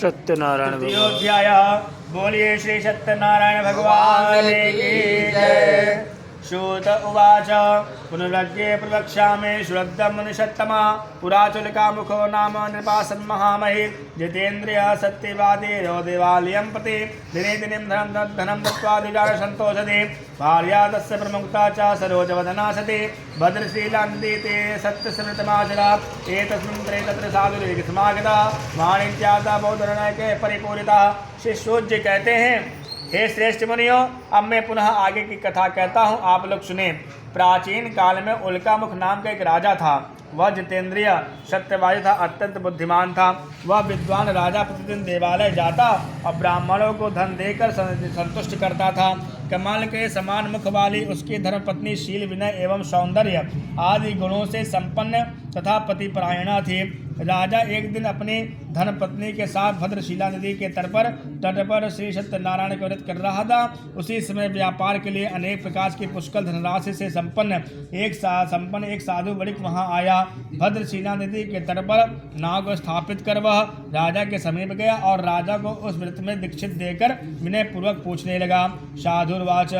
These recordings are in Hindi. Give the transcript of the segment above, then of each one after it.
सत्यनारायण तृतीयोऽध्याय। बोलिए श्री सत्यनारायण भगवान की जय। सूत उवाच पुनरग्रे प्रवक्ष्यामि श्रद्धं निषत्तमा पुराचुलिका मुखो नाम नृपासन्महामहि जितेन्द्रिय सत्यवादी यो देवालयं प्रति दिने दिने धनं दत्त्वा द्विजाः सन्तोषति भार्या तस्य प्रमुक्ता च सरोजवदना सति भद्रशीलान्दिते सत्यस्मृतमाचरा एतस्मिन् त्रे तत्र साधुर्यसमागता वाणिज्याता बौद्धरणके परिपूरिता। श्री सूत जी कहते हैं, हे श्रेष्ठ मुनियों, अब मैं पुनः आगे की कथा कहता हूँ, आप लोग सुने। प्राचीन काल में उल्कामुख नाम का एक राजा था। वह जितेंद्रिय सत्यवादी था, अत्यंत बुद्धिमान था। वह विद्वान राजा प्रतिदिन देवालय जाता और ब्राह्मणों को धन देकर संतुष्ट करता था। कमल के समान मुख वाली उसकी धर्मपत्नी शील, विनय एवं सौंदर्य आदि गुणों से संपन्न तथा पतिपरायणा थी। राजा एक दिन अपनी धर्मपत्नी के साथ भद्रशिला नदी के तट पर श्री सत्यनारायण का व्रत कर रहा था। उसी समय व्यापार के लिए अनेक प्रकार की पुष्कल धनराशि से संपन्न एक साधु वणिक वहां आया। भद्रशिला नदी के तट पर नाव को स्थापित कर वह राजा के समीप गया और राजा को उस व्रत में दीक्षित देकर विनय पूर्वक पूछने लगा। साधुर्वाच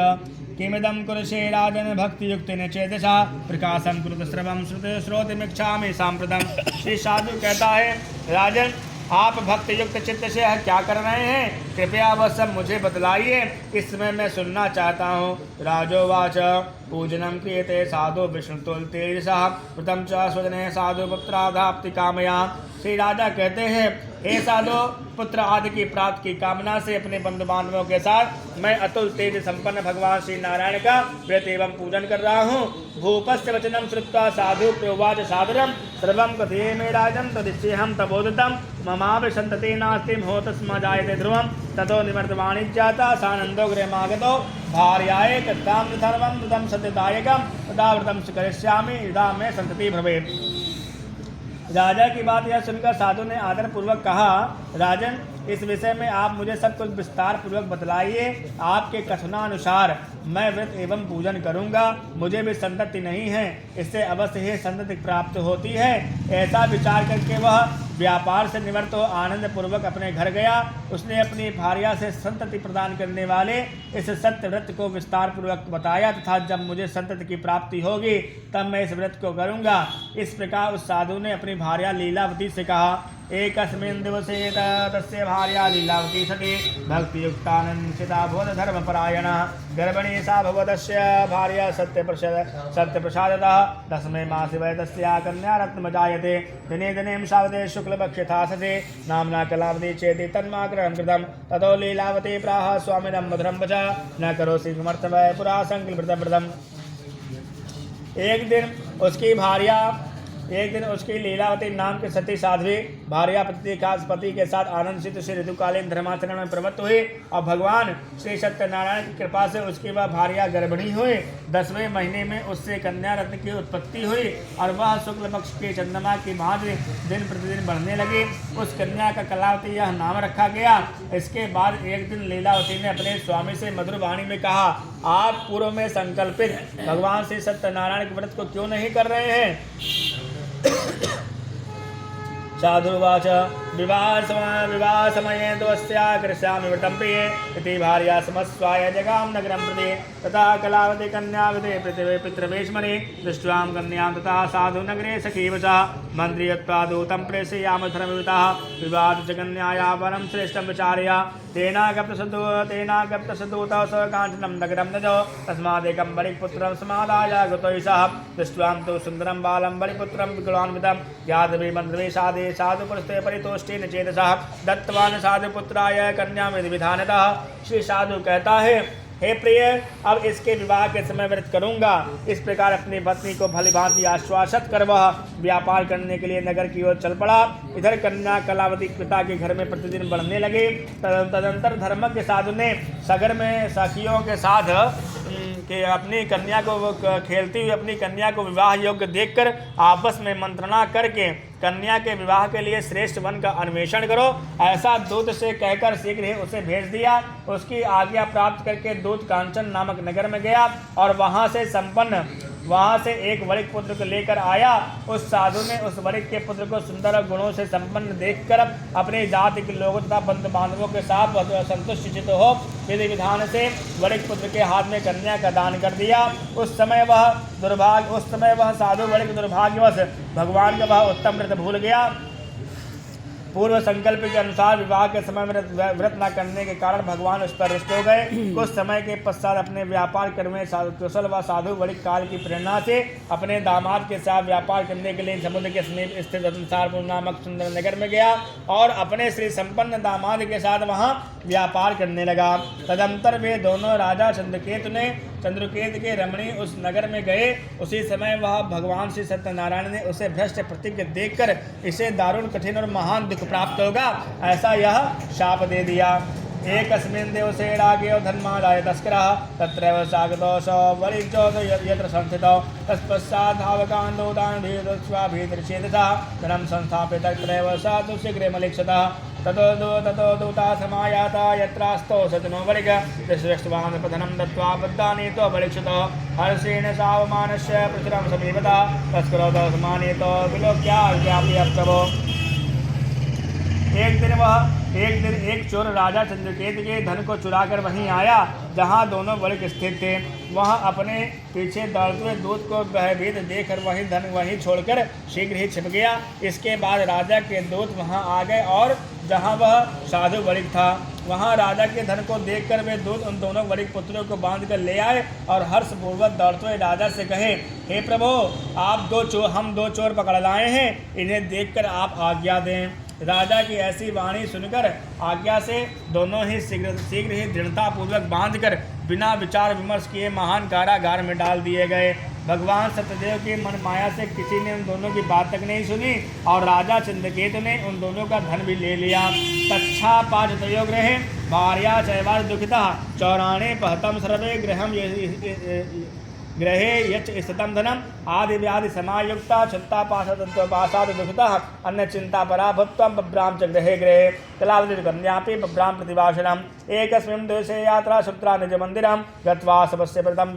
किमिदं कुरुषे राजन भक्तियुक्तेन चेतसा प्रकाशं कुरुत श्रवं श्रोतमिच्छामि साम्प्रतं। श्री साधु कहता है, राजन आप भक्त युक्त चित्त से क्या कर रहे हैं, कृपया वह सब मुझे बतलाइए, इस समय मैं सुनना चाहता हूँ। राजोवाच पूजनम क्रियते साधु विष्णुतुल तेजसा प्रथम च स्वजने साधु पुत्रादाप्ति कामया। श्री राजा कहते हैं, हे साधु, पुत्र आदि की प्राप्ति की कामना से अपने बंधु बांधवों के साथ मैं अतुल तेज संपन्न भगवान श्री नारायण का व्रत एवं पूजन कर रहा हूँ। भूपस्य वचनम श्रुत्वा साधु प्रोवाच सादरम सर्वं कथये मे राजन तदिच्छेहं तबोदितं ममापि सन्तते नास्ति होतस्म जायते ध्रुवं ततो निवर्तवाणिज्याता सानन्दो गृहमागतो भार्याये कथां धर्मं तदं सत्यदायकं तदा व्रतं करिष्यामि यदा मे सन्तति भवेत्। राजा की बात यह सुनकर साधु ने आदर पूर्वक कहा, राजन इस विषय में आप मुझे सब कुछ विस्तार पूर्वक बतलाइए। आपके कथनानुसार मैं व्रत एवं पूजन करूंगा। मुझे भी संतति नहीं है, इससे अवश्य ही संतति प्राप्त होती है। ऐसा विचार करके वह व्यापार से निवृत्त हो आनंद पूर्वक अपने घर गया। उसने अपनी भार्या से संतति प्रदान करने वाले इस सत्य व्रत को विस्तार पूर्वक बताया तथा जब मुझे संतति की प्राप्ति होगी तब मैं इस व्रत को करूंगा। इस प्रकार उस साधु ने अपनी भार्या लीलावती से कहा। एकस्मिन् दिवसे तस्य भार्या लीलावती सती भक्तियुक्तानन्दिता बोधधर्मपरायणा गर्भिणी सा भवतस्य भार्या सत्यप्रसादतः 10वें मासे वै तस्या कन्या रत्नमजायते। दिने दिने सावते शुक्लपक्षथा सति नाम्ना कलावती चेति तन्माग्रहं कृतं। ततो लीलावती प्राह स्वामिनं मधुरं वच न करोसि किमर्थं वै पुरा संकल्पितव्रतम्। एक दिन उसकी लीलावती नाम की सती साध्वी भार्या पति के साथ आनंद से ऋतुकालीन धर्माचरण में प्रवृत्त हुई और भगवान श्री सत्यनारायण की कृपा से उसकी वह भार्या गर्भिणी हुई। 10वें महीने में उससे कन्या रत्न की उत्पत्ति हुई और वह शुक्ल पक्ष के चंद्रमा की भांति दिन प्रतिदिन बढ़ने लगी। उस कन्या का कलावती यह नाम रखा गया। इसके बाद एक दिन लीलावती ने अपने स्वामी से मधुर वाणी में कहा, आप पूर्व में संकल्पित भगवान श्री सत्यनारायण के व्रत को क्यों नहीं कर रहे हैं। साधुवाच विवाह समये तस्या करिष्यामि व्रतं प्रिये इति भार्या समस्वाय जगाम नगरं प्रति। तथा कलावती कन्या विदे पृथिवी पितृवेश्मनि दृष्ट्वां कन्यां तथा साधु नगरे सखीवशः मन्त्रियत्वा दूतं प्रेषयाम धर्मवितः विवाद च कन्याया वरं श्रेष्ठं विचार्य तेनागप्तसदूतौ स काञ्चनं नगरं नजो तस्मादेकं बलिपुत्रं समादाय गतो सः दृष्ट्वां तु सुन्दरं बालं बलिपुत्रं विकुलान्वितं यादवी मन्त्रवे साधे साधुपुरस्ते परितोष्टेन चेतसः दत्तवान् साधुपुत्राय कन्या विधि विधानतः। श्री साधु कहता है, हे प्रिय, अब इसके विवाह के समय व्रत करूंगा। इस प्रकार अपनी पत्नी को भली भांति आश्वासित कर वह व्यापार करने के लिए नगर की ओर चल पड़ा। इधर कन्या कलावती पिता के घर में प्रतिदिन बढ़ने लगे। तदंतर धर्मज्ञ साधु ने सगर में सखियों के साथ कि अपनी कन्या को खेलती हुई अपनी कन्या को विवाह योग्य देखकर आपस में मंत्रणा करके कन्या के विवाह के लिए श्रेष्ठ वन का अन्वेषण करो, ऐसा दूत से कहकर शीघ्र ही उसे भेज दिया। उसकी आज्ञा प्राप्त करके दूत कांचन नामक नगर में गया और वहां से संपन्न वहां से एक वणिक पुत्र को लेकर आया। उस साधु ने उस वणिक के पुत्र को सुंदर गुणों से संपन्न देखकर अपने जाति के लोगों तथा बंधु बांधवों के साथ संतुष्ट चित्त हो विधि विधान से वणिक पुत्र के हाथ में कन्या का दान कर दिया। उस समय वह साधु वणिक दुर्भाग्यवश भगवान का वह उत्तम व्रत भूल गया। पूर्व संकल्प के अनुसार विवाह के समय व्रत न करने के कारण भगवान उस पर रुष्ट हो गए। कुछ समय के पश्चात अपने व्यापार कर्म कुशल व साधु वणिक काल की प्रेरणा से अपने दामाद के साथ व्यापार करने के लिए समुद्र के समीप स्थित रत्नसारपुर नामक सुंदर नगर में गया और अपने श्री संपन्न दामाद के साथ वहां व्यापार करने लगा। तदंतर वे दोनों राजा चंद्रकेतु के रमणी उस नगर में गए। उसी समय वह भगवान श्री सत्यनारायण ने उसे भ्रष्ट प्रतिज्ञ देखकर इसे दारुण कठिन और महान दुख प्राप्त होगा ऐसा यह शाप दे दिया। एकस्मिन् दिवसे रागेव धर्मादाय तस्करः तत्रैव सागतो सवलिजो यत्र संस्थितौ तत्पश्चात् धावकान् दूतान् भीतस्वाभीतर्षेदतः धनं संस्थाप्य तत्रैव साधु शीघ्रे मलिक्षतः ततो दूता समायाता यत्रास्तो सतनो वणिक दृष्टवान् प्रधनं दत्त्वा बद्धानीतो वलिक्षतः हर्षेण सावमानस्य प्रचुरं समीपतः तस्करो समानीतो विलोक्याप्यप्रभो। एक चोर राजा चंद्रकेतु के धन को चुराकर वहीं आया जहां दोनों वणिक स्थित थे। वह अपने पीछे दौड़ते हुए दूत को भयभीत देखकर वही धन वहीं छोड़कर शीघ्र ही छिप गया। इसके बाद राजा के दूत वहां आ गए और जहां वह साधु वणिक था वहां राजा के धन को देखकर वे दूत उन दोनों वणिक पुत्रों को बांध कर ले आए और हर्षपूर्वक दौड़ते हुए राजा से कहे, हे प्रभु, हम दो चोर पकड़ लाए हैं, इन्हें देखकर आप आज्ञा दें। राजा की ऐसी वाणी सुनकर आज्ञा से दोनों ही शीघ्र ही दृढ़तापूर्वक बांधकर बिना विचार विमर्श किए महान कारागार में डाल दिए गए। भगवान सत्यदेव की मन माया से किसी ने उन दोनों की बात तक नहीं सुनी और राजा चंद्रकेतु ने उन दोनों का धन भी ले लिया। तच्छा पाचतयो गृहे भार्या चैवार दुखिता चौराणे पहतम सर्वे गृहे यच स्थितं धनम आदि व्याधि समायुक्ता चित्ता पाशाद दुखिता अन्य चिंता परा भूत्वा बभ्राम च गृहे गृहे कलावती कन्यापि बभ्राम प्रतिभाषणम् एकस्मिन् दिवसे यात्रा शुत्रा निज मंदिरं गत्वा सबस्य प्रथम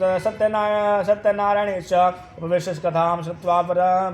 सत्यनारायणेश्च उपविश्य कथां श्रुत्वा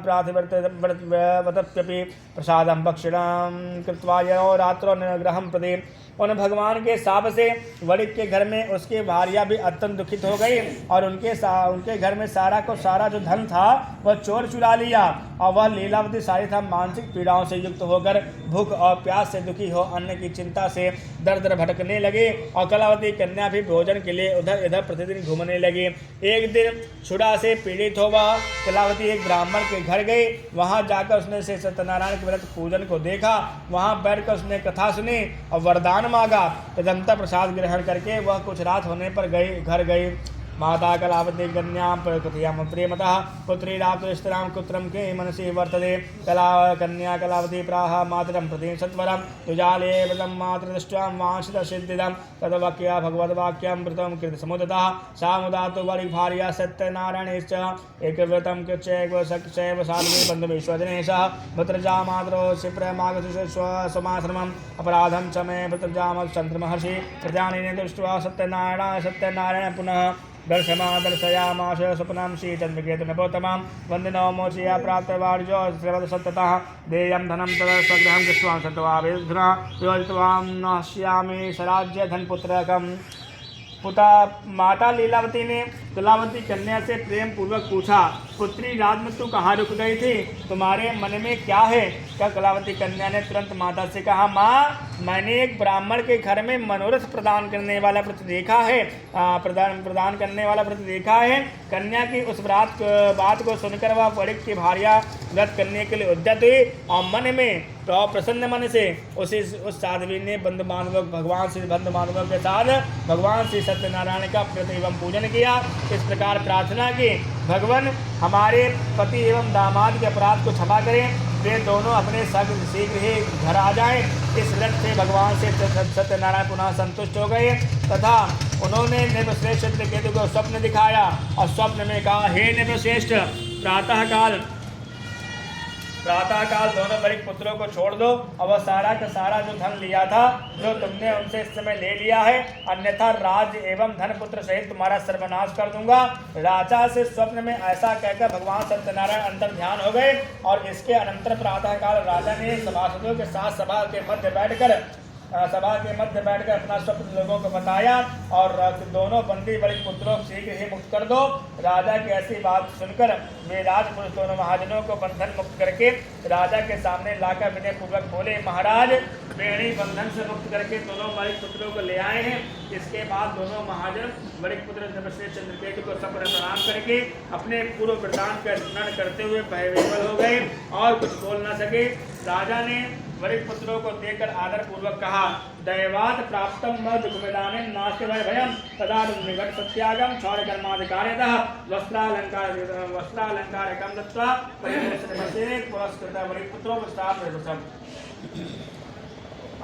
प्रातिवर्तव्यपि प्रसादं भक्षणं कृत्वा यो रात्रो गृहं प्रति। उन भगवान के शाप से वणिक के घर में उसकी भार्या भी अत्यंत दुखित हो गई और उनके घर में सारा जो धन था वह चोर चुरा लिया और वह लीलावती सारी था मानसिक पीड़ाओं से युक्त होकर भूख और प्यास से दुखी हो अन्न की चिंता से दर दर भटकने लगी और कलावती कन्या भी भोजन के लिए उधर इधर प्रतिदिन घूमने लगी। एक दिन क्षुधा से पीड़ित हो वह कलावती एक ब्राह्मण के घर गई। वहां जाकर उसने श्री सत्यनारायण के व्रत पूजन को देखा। वहां बैठकर उसने कथा सुनी और वरदान मांगा। तदंतर प्रसाद ग्रहण करके वह कुछ रात होने पर घर गई। माता कलावती कन्यां प्रकृतियां प्रेमतः पुत्री रात्रिस्त्रां कुत्रं के मनसि वर्तते कन्या कलावती प्राह मातरं प्रति सत्वरं तुजाले व्रतं मातृदृष्ट्या वांछितसिद्धिदं तद्वाक्या भगवद्वाक्यं व्रतं कृतसमुदतः सा मुदा तु वणिकभार्या सत्यनारायणेश्च एकव्रतं कृत्यैव सख्यैव साध्वी बन्धुविश्वजने सह भद्रजा मातरो क्षिप्रमागतु स्वमाश्रमम् अपराधं च मे भद्रजामसन्त्रमहर्षि प्रजानेन दृष्ट्वा सत्यनारायण पुनः दर्शयामाश स्वप्नं श्रीचन्द्रकेतु नपोत्तमां वन्दिनो मोचया प्राप्तवार्यो श्रवदसत्ततः देयं धनं तदा स्वगृहं कृत्वा सत्त्वाभिधुना योजित्वां नश्यामि स्वराज्य धनपुत्रकम्। माता लीलावती ने तुलावती कन्या से प्रेम पूर्वक पूछा, पुत्री रात में तू कहाँ रुक गई थी, तुम्हारे मन में क्या है? क्या कलावती कन्या ने तुरंत माता से कहा, माँ, मैंने एक ब्राह्मण के घर में मनोरथ प्रदान करने वाला व्रत देखा है। प्रदान करने वाला व्रत देखा है। कन्या की उस बात को सुनकर वह वणिक की भार्या व्रत करने के लिए उद्यत हुई और मन में तो प्रसन्न मन से उस साध्वी ने भगवान के साथ भगवान श्री सत्यनारायण का व्रत एवं पूजन किया। इस प्रकार प्रार्थना की, भगवान हमारे पति एवं दामाद के अपराध को क्षमा करें, वे दोनों अपने शीघ्र ही घर आ जाएं। इस व्रत से भगवान से सत्यनारायण पुनः संतुष्ट हो गए तथा उन्होंने नृपश्रेष्ठ चंद्रकेतु को स्वप्न दिखाया और स्वप्न में कहा, हे नृपश्रेष्ठ, प्रातःकाल प्रातः काल दोनों बड़े पुत्रों को छोड़ दो और वह सारा का सारा जो धन लिया था जो तुमने उनसे इस समय ले लिया है, अन्यथा राज्य एवं धन पुत्र सहित तुम्हारा सर्वनाश कर दूंगा। राजा से स्वप्न में ऐसा कहकर भगवान सत्यनारायण अंतर ध्यान हो गए और इसके अनंतर प्रातः काल राजा ने सभासदों के साथ सभा के मध्य बैठकर अपना स्वप्न लोगों को बताया और दोनों बंदी बड़े पुत्रों को शीघ्र ही मुक्त कर दो। राजा की ऐसी बात सुनकर वे राजपुरुष दोनों महाजनों को बंधन मुक्त करके राजा के सामने लाकर विनय पूर्वक बोले, महाराज बेड़ी बंधन से मुक्त करके दोनों बड़े पुत्रों को ले आए हैं। इसके बाद दोनों महाजन बड़े पुत्र देवश्रेष्ठ चंद्रकेतु को सपने प्रणाम करके अपने पूर्व वृत्तांत का स्मरण करते हुए भयविह्वल हो गए और कुछ बोल न सके। राजा ने बड़े पुत्रों को देखकर आदर पूर्वक कहा, दैवात प्राप्तम मधुकुमिदानेन नास्ति भय भयम तदा निकट सत्यागम क्षौर कर्माधिकार्यतः वस्त्रालंकारकम दत्वा पुरस्कृत बड़े पुत्रों को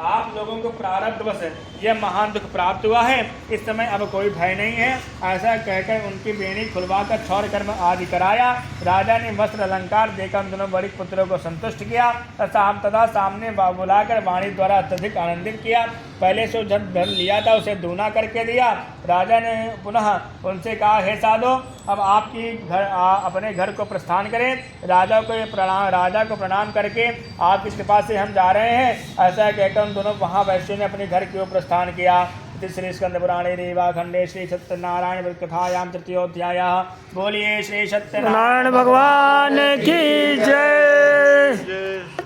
आप लोगों को प्रारब्धवश यह महान दुख प्राप्त हुआ है, इस समय अब कोई भय नहीं है। ऐसा कहकर उनकी बेड़ी खुलवाकर क्षौर कर्म आदि कराया। राजा ने वस्त्र अलंकार देकर दोनों बड़े पुत्रों को संतुष्ट किया तथा सामने बुलाकर वाणी द्वारा अत्यधिक आनंदित किया। पहले से जो धन लिया था उसे दूना करके दिया। राजा ने पुनः उनसे कहा, हे साधो, अब आपकी अपने घर को प्रस्थान करें। राजा को प्रणाम करके आपकी कृपा से हम जा रहे हैं, ऐसा कहकर उन दोनों महावैश्यों ने अपने घर की ओर प्रस्थान किया। श्री स्कंद पुराणे रेवाखंडे श्री सत्यनारायण व्रत कथायां तृतीयोध्यायः। बोलिए श्री सत्यनारायण भगवान की जय।